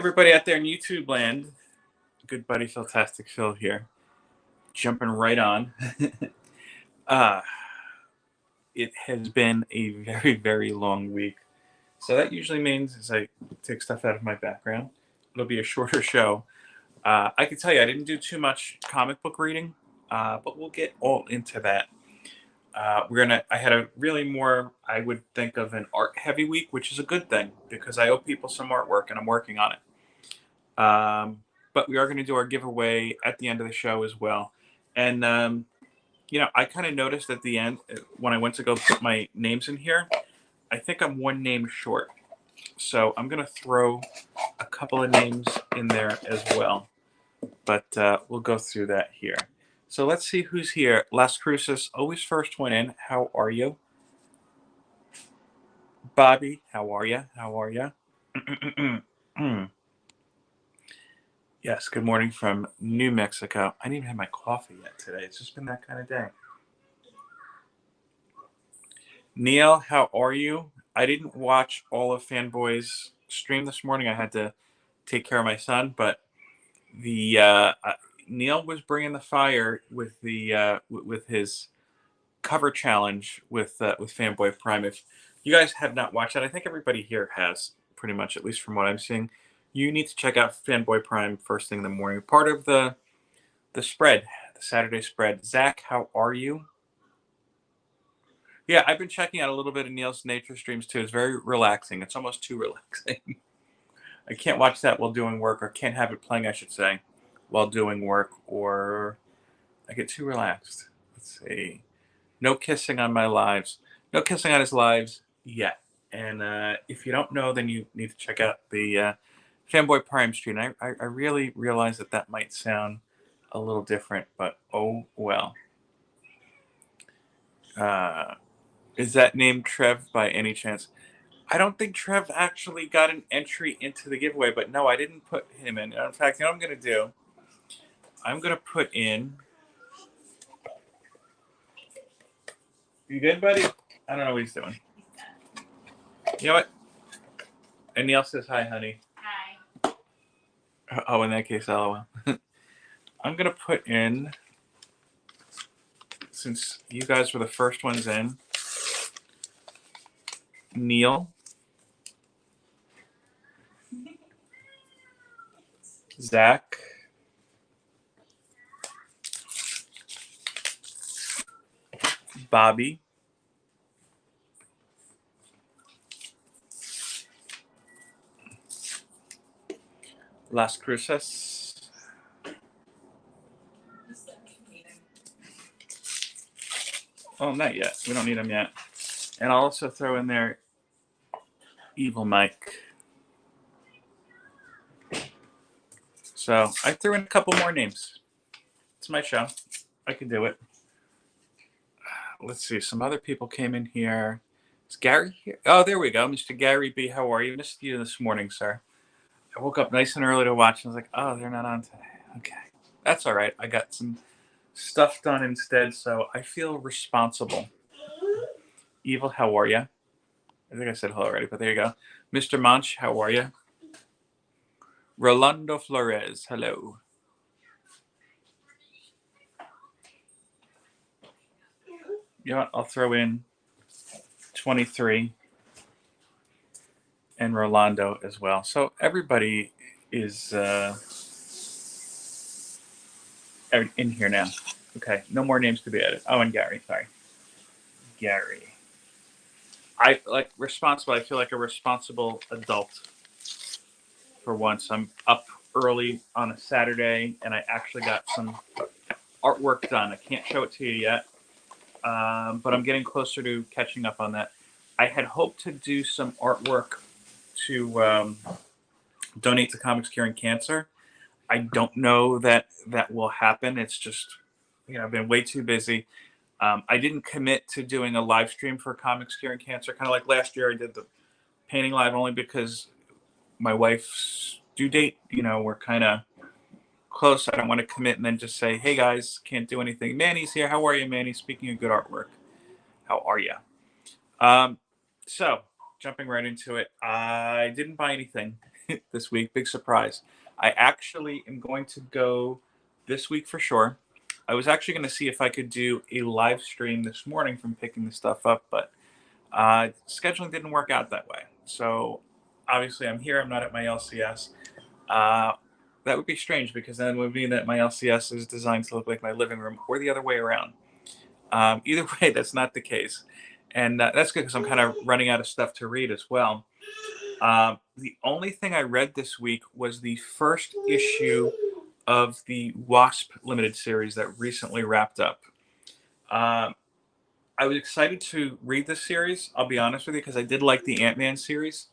Everybody out there in YouTube land, good buddy Philtastic Phil here, jumping right on. uh, it has been a very, very long week. So that usually means as I take stuff out of my background, it'll be a shorter show. I can tell you I didn't do too much comic book reading, but we'll get all into that. I had a really more, I would think of an art heavy week, which is a good thing because I owe people some artwork and I'm working on it. But we are going to do our giveaway at the end of the show as well. And, I kind of noticed at the end when I went to go put my names in here, I think I'm one name short. So I'm going to throw a couple of names in there as well. But we'll go through that here. So let's see who's here. Las Cruces, always first one in. How are you? Bobby, how are you? How are you? Yes, good morning from New Mexico. I didn't even have my coffee yet today. It's just been that kind of day. Neil, how are you? I didn't watch all of Fanboy's stream this morning. I had to take care of my son, but the Neil was bringing the fire with the with his cover challenge with Fanboy Prime. If you guys have not watched that, I think everybody here has pretty much, at least from what I'm seeing. You need to check out Fanboy Prime first thing in the morning. Part of the spread, the Saturday spread. Zach, how are you? Yeah, I've been checking out a little bit of Neil's nature streams too. It's very relaxing. It's almost too relaxing. I can't watch that while doing work, or can't have it playing, I should say, while doing work, or I get too relaxed. Let's see. No kissing on my lives. No kissing on his lives yet. And if you don't know, then you need to check out the Fanboy Prime stream. I really realize that might sound a little different, but oh well. Is that name Trev by any chance? I don't think Trev actually got an entry into the giveaway, but no, I didn't put him in. In fact, you know what I'm going to do? I'm going to put in... You good, buddy? I don't know what he's doing. You know what? And Neil says hi, honey. Hi. Oh, in that case, LOL. I'm going to put in, since you guys were the first ones in, Neil, Zach, Bobby, Las Cruces, oh, not yet. We don't need them yet. And I'll also throw in there Evil Mike. So I threw in a couple more names. It's my show. I can do it. Let's see. Some other people came in here. Is Gary here? Oh, there we go. Mr. Gary B. How are you? Missed you this morning, sir. I woke up nice and early to watch. And I was like, oh, they're not on today. Okay. That's all right. I got some stuff done instead, so I feel responsible. Evil, how are you? I think I said hello already, but there you go. Mr. Monch, how are you? Rolando Flores, hello. You know what? I'll throw in 23 and Rolando as well. So everybody is in here now. Okay, no more names to be added. Oh, and Gary, sorry. Gary. I like responsible. I feel like a responsible adult for once. I'm up early on a Saturday, and I actually got some artwork done. I can't show it to you yet, but I'm getting closer to catching up on that. I had hoped to do some artwork to donate to Comics Curing Cancer. I don't know that will happen. It's just, I've been way too busy. I didn't commit to doing a live stream for Comics Curing Cancer. Kind of like last year, I did the painting live only because my wife's due date, we're kind of close. I don't want to commit and then just say, hey guys, can't do anything. Manny's here. How are you, Manny? Speaking of good artwork, how are you? So jumping right into it, I didn't buy anything. this week. Big surprise. I actually am going to go this week for sure. I was actually going to see if I could do a live stream this morning from picking the stuff up, but scheduling didn't work out that way. So obviously I'm here. I'm not at my LCS. Uh, that would be strange because then it would mean that my LCS is designed to look like my living room or the other way around. Either way, that's not the case. And that's good because I'm kind of running out of stuff to read as well. The only thing I read this week was the first issue of the Wasp limited series that recently wrapped up. I was excited to read this series, I'll be honest with you, because I did like the Ant-Man series.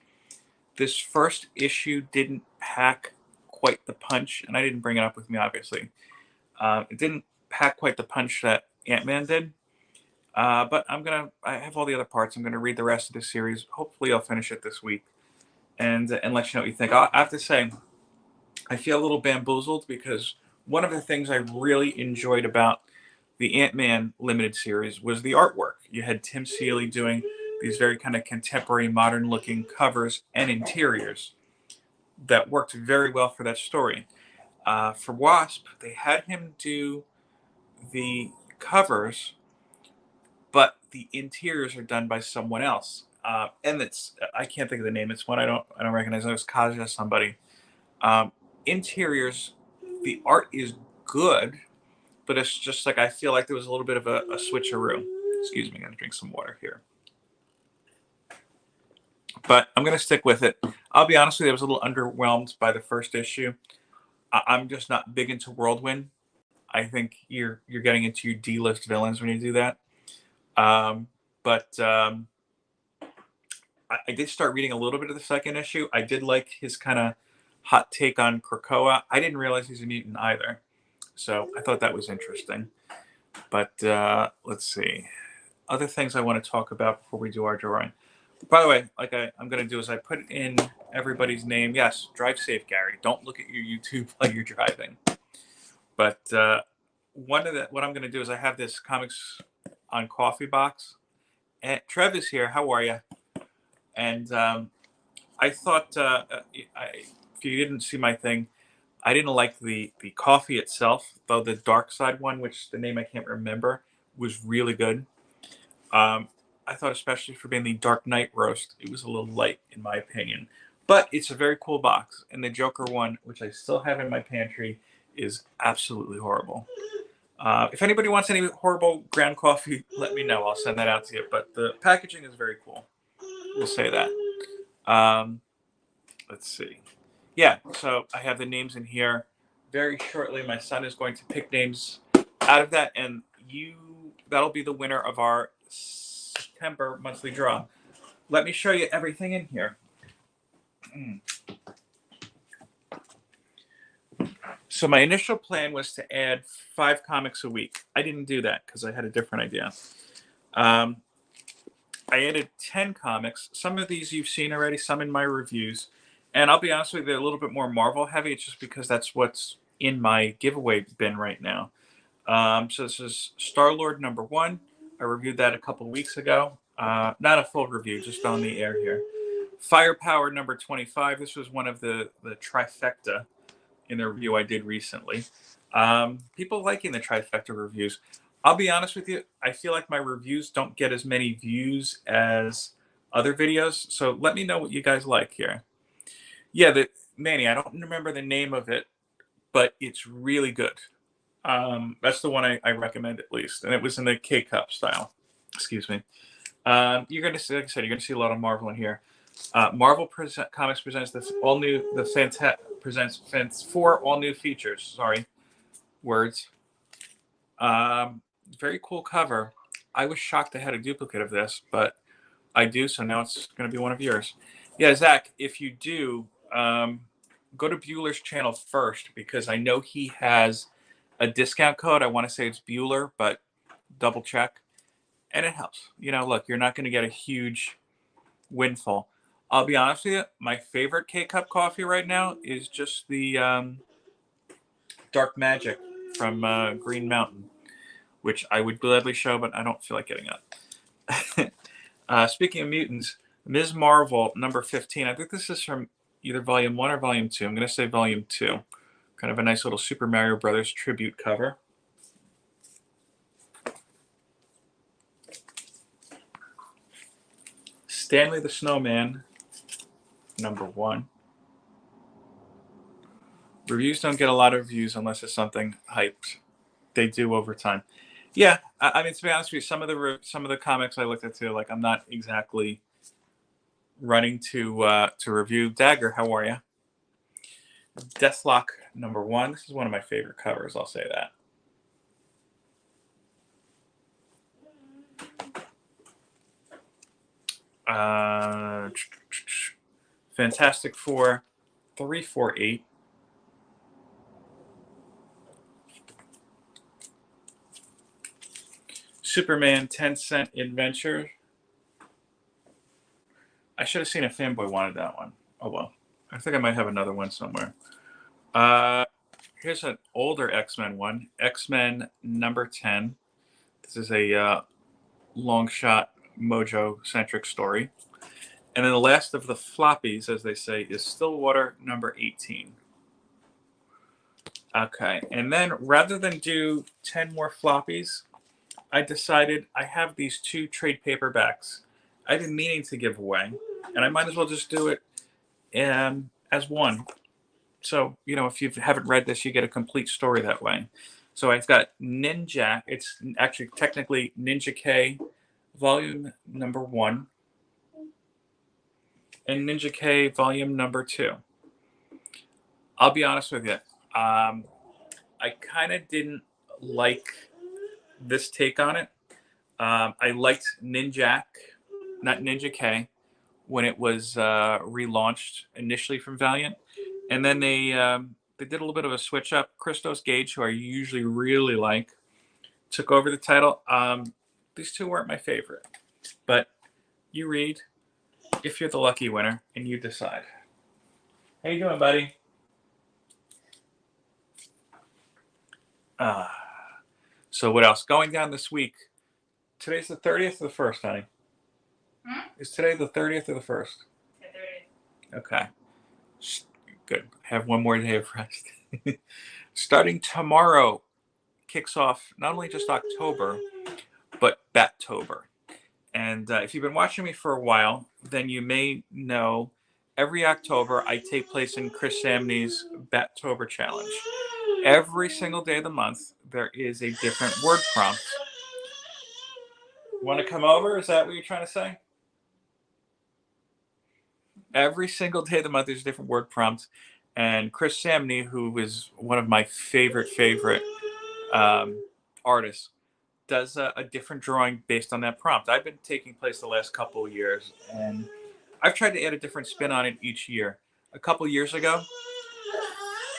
This first issue didn't pack quite the punch, and I didn't bring it up with me, obviously. It didn't pack quite the punch that Ant-Man did. But I have all the other parts. I'm gonna read the rest of the series. Hopefully I'll finish it this week and let you know what you think. I have to say, I feel a little bamboozled because one of the things I really enjoyed about the Ant-Man limited series was the artwork. You had Tim Seeley doing these very kind of contemporary, modern-looking covers and interiors that worked very well for that story. For Wasp, they had him do the covers, but the interiors are done by someone else. And it's I can't think of the name. It's one I don't recognize. It was Kaja somebody. Interiors, the art is good, but it's just like I feel like there was a little bit of a switcheroo. Excuse me, I'm gonna drink some water here. But I'm gonna stick with it. I'll be honest with you, I was a little underwhelmed by the first issue. I'm just not big into Whirlwind. I think you're getting into your D-list villains when you do that. But I did start reading a little bit of the second issue. I did like his kind of hot take on Krakoa. I didn't realize he's a mutant either, so I thought that was interesting. But let's see. Other things I want to talk about before we do our drawing. By the way, like I'm going to do is I put in everybody's name. Yes, drive safe, Gary. Don't look at your YouTube while you're driving. But what I'm going to do is I have this comics on coffee box. And Trev is here. How are you? And I thought if you didn't see my thing, I didn't like the coffee itself, though the dark side one, which the name I can't remember, was really good. I thought especially for being the Dark Knight roast, it was a little light in my opinion. But it's a very cool box. And the Joker one, which I still have in my pantry, is absolutely horrible. If anybody wants any horrible ground coffee, let me know. I'll send that out to you. But the packaging is very cool. We'll say that. Let's see. Yeah, so I have the names in here. Very shortly, my son is going to pick names out of that, and that'll be the winner of our September monthly draw. Let me show you everything in here. So my initial plan was to add 5 comics a week. I didn't do that because I had a different idea. I added 10 comics. Some of these you've seen already, some in my reviews. And I'll be honest with you, they're a little bit more Marvel heavy. It's just because that's what's in my giveaway bin right now. So this is Star-Lord #1. I reviewed that a couple of weeks ago. Not a full review, just on the air here. Firepower #25. This was one of the trifecta in the review I did recently. People liking the trifecta reviews. I'll be honest with you, I feel like my reviews don't get as many views as other videos. So let me know what you guys like here. Yeah, Manny, I don't remember the name of it, but it's really good. That's the one I recommend at least. And it was in the K-Cup style. Excuse me. You're going to see, like I said, you're going to see a lot of Marvel in here. Marvel Comics presents presents 4 all new features. Sorry, words. Very cool cover. I was shocked I had a duplicate of this, but I do, so now it's going to be one of yours. Yeah, Zach, if you do, go to Bueller's channel first because I know he has a discount code. I want to say it's Bueller, but double check. And it helps. You know, look, you're not going to get a huge windfall. I'll be honest with you, my favorite K-Cup coffee right now is just the Dark Magic from Green Mountain, which I would gladly show, but I don't feel like getting up. Speaking of mutants, Ms. Marvel #15. I think this is from either volume 1 or volume 2. I'm going to say volume 2. Kind of a nice little Super Mario Brothers tribute cover. Stanley the Snowman, number 1. Reviews don't get a lot of reviews unless it's something hyped. They do over time. Yeah, I mean, to be honest with you, some of the comics I looked at too, like, I'm not exactly running to review. Dagger, how are you? Deathlock, number 1. This is one of my favorite covers, I'll say that. Fantastic Four, 348. Superman 10-cent Adventure. I should have seen if Fanboy wanted that one. Oh well. I think I might have another one somewhere. Here's an older X-Men one. X-Men number 10. This is a long shot Mojo-centric story. And then the last of the floppies, as they say, is Stillwater number 18. Okay. And then rather than do 10 more floppies, I decided I have these 2 trade paperbacks I've been meaning to give away, and I might as well just do it as one. So, if you haven't read this, you get a complete story that way. So I've got Ninja. It's actually technically Ninja K, volume number 1, and Ninja K, volume number 2. I'll be honest with you. I kind of didn't like this take on it. I liked Ninjak, not Ninja K, when it was relaunched initially from Valiant, and then they did a little bit of a switch up. Christos Gage, who I usually really like, took over the title. These 2 weren't my favorite, but you read if you're the lucky winner, and you decide. How you doing, buddy? So what else? Going down this week. Today's the 30th or the 1st, honey? Is today the 30th or the 1st? The 30th. Okay. Good. Have one more day of rest. Starting tomorrow kicks off not only just October, but BATOBER. And if you've been watching me for a while, then you may know every October I take place in Chris Samney's BATOBER challenge. Every single day of the month, there is a different word prompt. Want to come over? Is that what you're trying to say? Every single day of the month, there's a different word prompt. And Chris Samney, who is one of my favorite artists, does a different drawing based on that prompt. I've been taking place the last couple of years, and I've tried to add a different spin on it each year. A couple of years ago,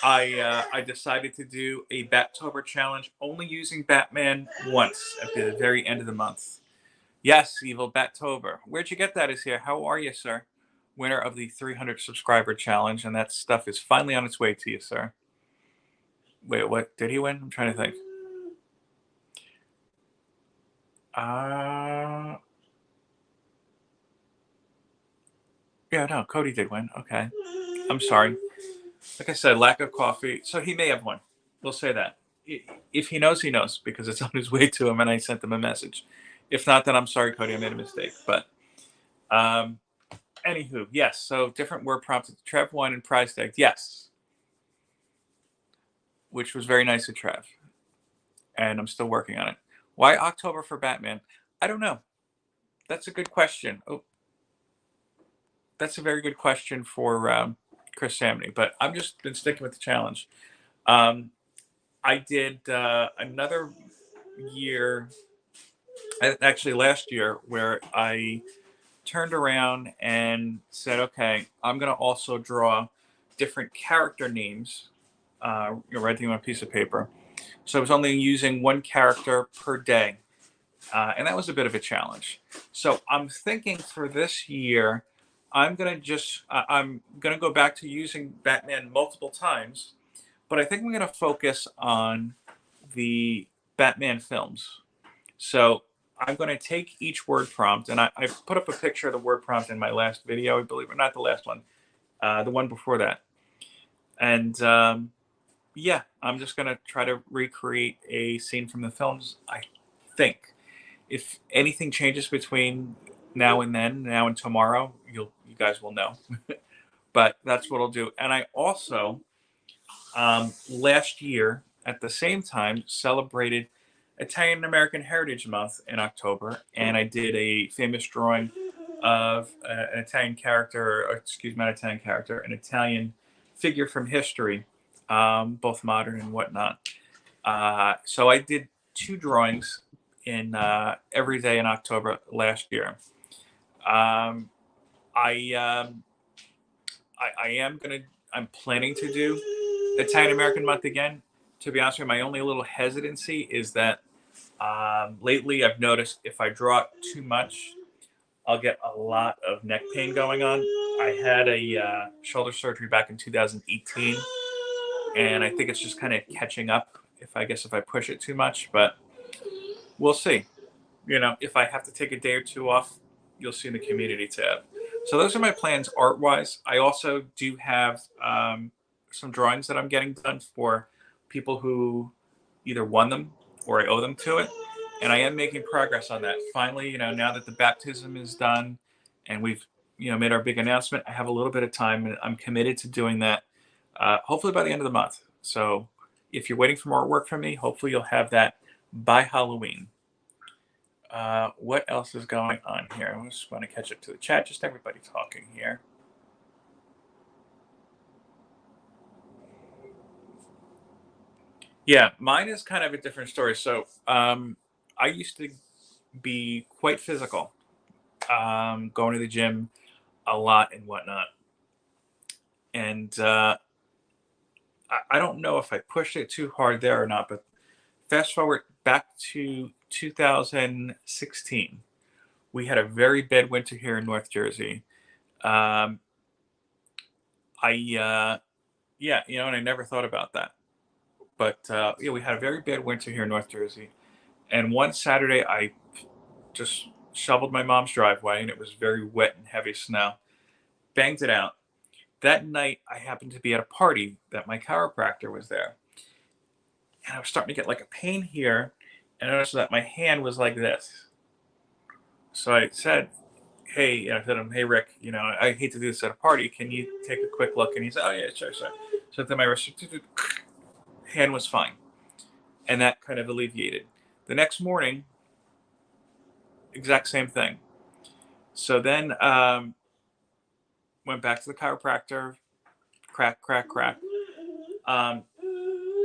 I decided to do a BATOBER challenge only using Batman once at the very end of the month. Yes, Evil BATOBER. Where'd you get that? Is here. How are you, sir? Winner of the 300 subscriber challenge, and that stuff is finally on its way to you, sir. Wait, what? Did he win? I'm trying to think. Yeah, no, Cody did win. Okay. I'm sorry. Like I said, lack of coffee. So he may have won. We'll say that. If he knows, he knows, because it's on his way to him and I sent him a message. If not, then I'm sorry, Cody. I made a mistake. But anywho, yes. So different word prompts. Trev won and prize tag. Yes. Which was very nice of Trev. And I'm still working on it. Why October for Batman? I don't know. That's a good question. Oh, that's a very good question for Chris Samney. But I've just been sticking with the challenge. I did another year, actually last year, where I turned around and said, okay, I'm going to also draw different character names, writing on a piece of paper. So I was only using one character per day. And that was a bit of a challenge. So I'm thinking for this year, I'm going to go back to using Batman multiple times, but I think I'm going to focus on the Batman films. So I'm going to take each word prompt, and I put up a picture of the word prompt in my last video, I believe, or not the last one, the one before that. And yeah, I'm just gonna try to recreate a scene from the films. I think if anything changes between now and then, now and tomorrow, you guys will know. But that's what I'll do. And I also last year at the same time celebrated Italian American Heritage Month in October, and I did a famous drawing of an Italian character, or excuse me, not Italian character, an Italian figure from history, both modern and whatnot. So I did two drawings in every day in October last year. Um, I, um, I am gonna. I'm planning to do Italian American Month again. To be honest with you, my only little hesitancy is that lately I've noticed if I draw it too much, I'll get a lot of neck pain going on. I had a shoulder surgery back in 2018, and I think it's just kind of catching up. If I push it too much, but we'll see. If I have to take a day or two off, you'll see in the community tab. So those are my plans art wise. I also do have some drawings that I'm getting done for people who either won them or I owe them to it. And I am making progress on that. Finally, now that the baptism is done and we've, made our big announcement, I have a little bit of time and I'm committed to doing that hopefully by the end of the month. So if you're waiting for more work from me, hopefully you'll have that by Halloween. What else is going on here? I just want to catch up to the chat. Just everybody talking here. Yeah, mine is kind of a different story. So I used to be quite physical, going to the gym a lot and whatnot. And I don't know if I pushed it too hard there or not, but fast forward back to 2016. We had a very bad winter here in North Jersey. Um, yeah, and I never thought about that. But yeah, we had a very bad winter here in North Jersey. And one Saturday, I just shoveled my mom's driveway, and it was very wet and heavy snow. Banged it out. That night, I happened to be at a party that my chiropractor was there. And I was starting to get like a pain here. And I noticed that my hand was like this. So I said, hey, I said to him, hey, Rick, I hate to do this at a party. Can you take a quick look? And he said, oh, yeah, sure, sure. So then my hand was fine. And that kind of alleviated. The next morning, exact same thing. So then went back to the chiropractor, crack, crack, crack.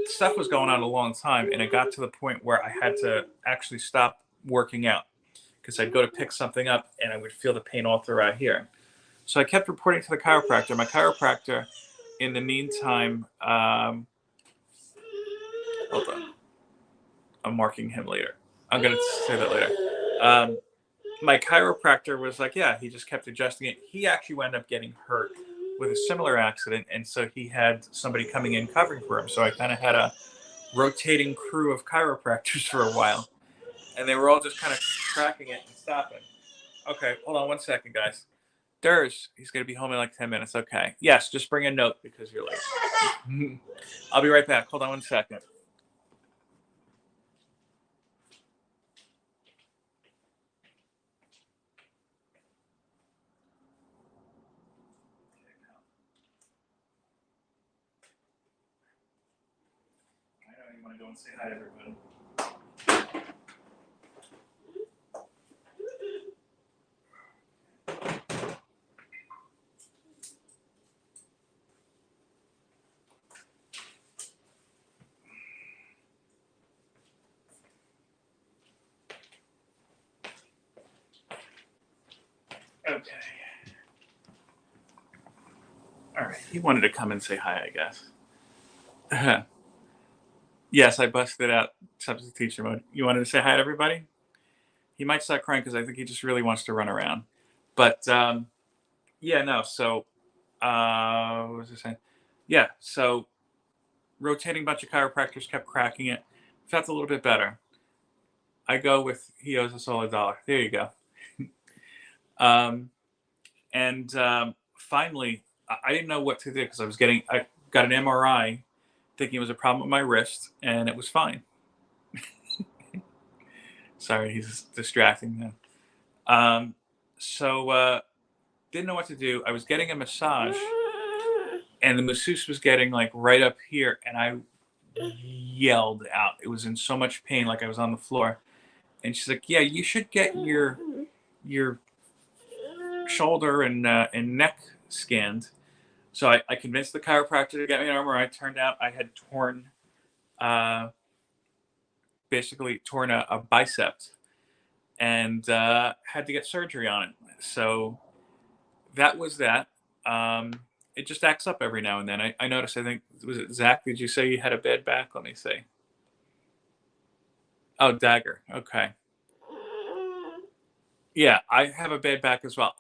Stuff was going on a long time, and it got to the point where I had to actually stop working out because I'd go to pick something up and I would feel the pain all throughout here. So I kept reporting to the chiropractor. My chiropractor, in the meantime, hold on. I'm marking him later. I'm going to say that later. My chiropractor was like, yeah, he just kept adjusting it. He actually wound up getting hurt with a similar accident. And so he had somebody coming in covering for him. So I kind of had a rotating crew of chiropractors for a while. And they were all just kind of tracking it and stopping. Okay, hold on one second, guys. Durs, he's going to be home in like 10 minutes. Okay. Yes, just bring a note because you're late. I'll be right back. Hold on one second. I know you want to go and say hi to everybody. Okay. All right. He wanted to come and say hi, I guess. Yes, I busted out substitute teacher mode. You wanted to say hi to everybody? He might start crying because I think he just really wants to run around. But yeah, no. So what was I saying? Yeah. So rotating bunch of chiropractors kept cracking it. Felt a little bit better. I go with he owes us all $1. There you go. And finally, I didn't know what to do because I got an MRI thinking it was a problem with my wrist, and it was fine. Sorry, he's distracting me. Um, so didn't know what to do. I was getting a massage, and the masseuse was getting like right up here, and I yelled out. It was in so much pain, like I was on the floor. And she's like, "Yeah, you should get your shoulder and neck scanned." So I convinced the chiropractor to get me an MRI. Turned out I had uh, basically torn a bicep, and had to get surgery on it. So that was that. Um, it just acts up every now and then. I noticed. I think was it Zach? Did you say you had a bad back? Let me see. Oh, Dagger. Okay. Yeah, I have a bad back as well.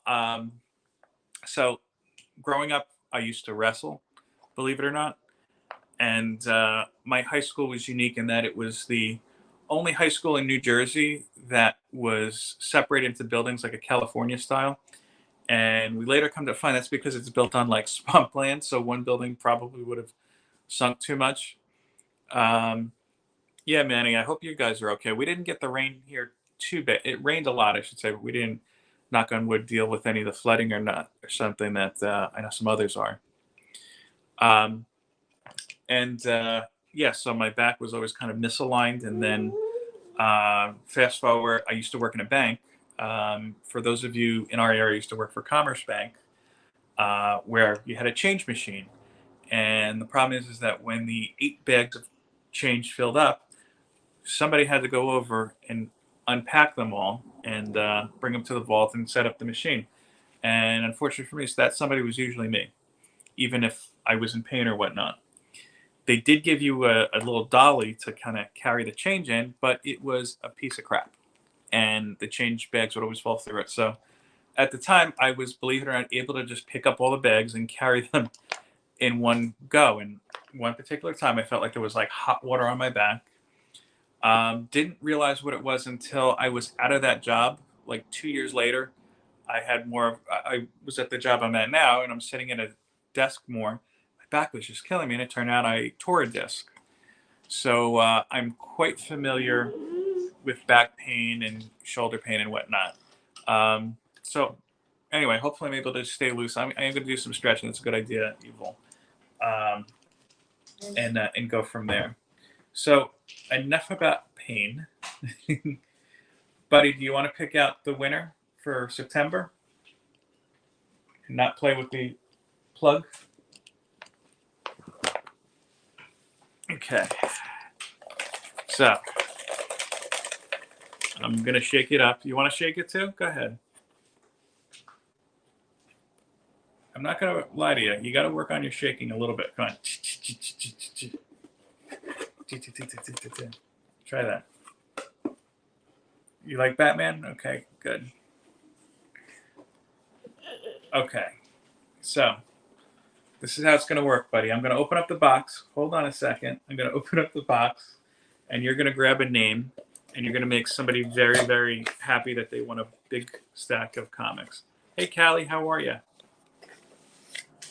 So growing up, I used to wrestle, believe it or not. And my high school was unique in that it was the only high school in New Jersey that was separated into buildings like a California style. And we later come to find that's because it's built on like swampland. So one building probably would have sunk too much. Um, yeah, Manny, I hope you guys are okay. We didn't get the rain here too bad. It rained a lot, I should say, but we didn't, knock on wood, deal with any of the flooding or not, or something that I know some others are. Um, and yeah, so my back was always kind of misaligned. And then fast forward, I used to work in a bank. For those of you in our area, I used to work for Commerce Bank, where you had a change machine. And the problem is that when the 8 bags of change filled up, somebody had to go over and unpack them all and bring them to the vault and set up the machine. And unfortunately for me, so that somebody was usually me, even if I was in pain or whatnot. They did give you a little dolly to kind of carry the change in, but it was a piece of crap. And the change bags would always fall through it. So at the time, I was, believe it or not, able to just pick up all the bags and carry them in one go. And one particular time, I felt like there was like hot water on my back. Didn't realize what it was until I was out of that job like 2 years later. I had more. I was at the job I'm at now, and I'm sitting at a desk more. My back was just killing me, and it turned out I tore a disc. So I'm quite familiar with back pain and shoulder pain and whatnot. So anyway, hopefully I'm able to stay loose. I am going to do some stretching. It's a good idea, Evil, um, and go from there. So enough about pain. Buddy, do you want to pick out the winner for September? And not play with the plug? Okay. So I'm going to shake it up. You want to shake it too? Go ahead. I'm not going to lie to you. You got to work on your shaking a little bit. Come on. Try that. You like Batman? Okay, good. Okay. So this is how it's going to work, buddy. I'm going to open up the box. Hold on a second. I'm going to open up the box, and you're going to grab a name, and you're going to make somebody very, very happy that they won a big stack of comics. Hey, Callie, how are you?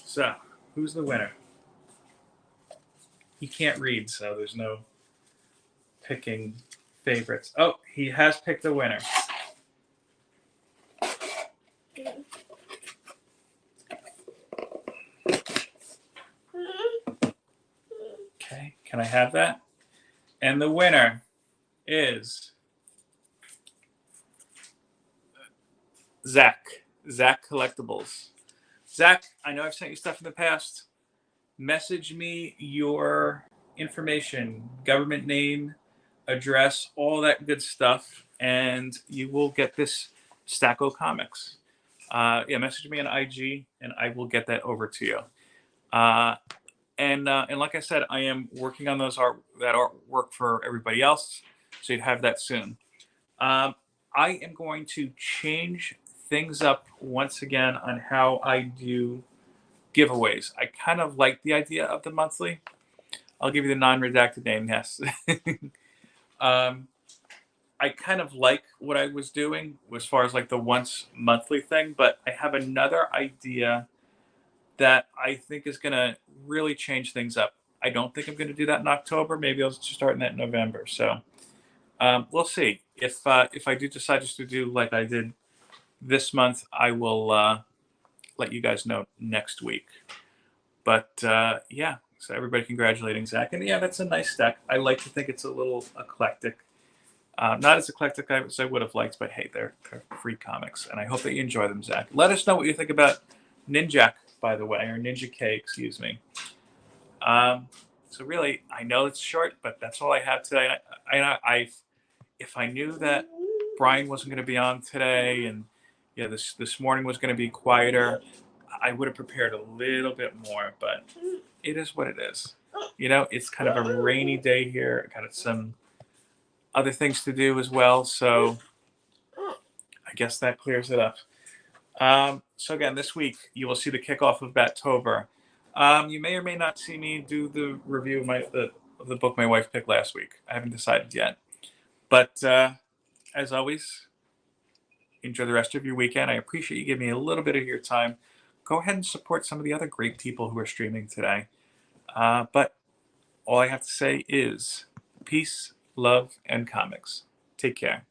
So, who's the winner? He can't read, so there's no picking favorites. Oh, he has picked the winner. Okay, can I have that? And the winner is Zach Collectibles. Zach, I know I've sent you stuff in the past. Message me your information, government name, address, all that good stuff, and you will get this stack of comics. Yeah, message me on IG, and I will get that over to you. And like I said, I am working on that artwork for everybody else, so you'd have that soon. I am going to change things up once again on how I do giveaways. I kind of like the idea of the monthly. I'll give you the non-redacted name. Yes. I kind of like what I was doing as far as like the once monthly thing, but I have another idea that I think is going to really change things up. I don't think I'm going to do that in October. Maybe I'll start in that in November. So we'll see. If I do decide just to do like I did this month, I will let you guys know next week. But yeah, so everybody congratulating Zach. And yeah, that's a nice deck. I like to think it's a little eclectic. Not as eclectic as I would have liked, but hey, they're free comics. And I hope that you enjoy them, Zach. Let us know what you think about Ninjak, by the way, or Ninja K, excuse me. So really, I know it's short, but that's all I have today. If I knew that Brian wasn't going to be on today, and yeah, this morning was going to be quieter, I would have prepared a little bit more. But it is what it is. You know, it's kind of a rainy day here. I got some other things to do as well, so I guess that clears it up. So again, this week you will see the kickoff of BATOBER. You may or may not see me do the review of the book my wife picked last week. I haven't decided yet. But as always, enjoy the rest of your weekend. I appreciate you giving me a little bit of your time. Go ahead and support some of the other great people who are streaming today. But all I have to say is peace, love, and comics. Take care.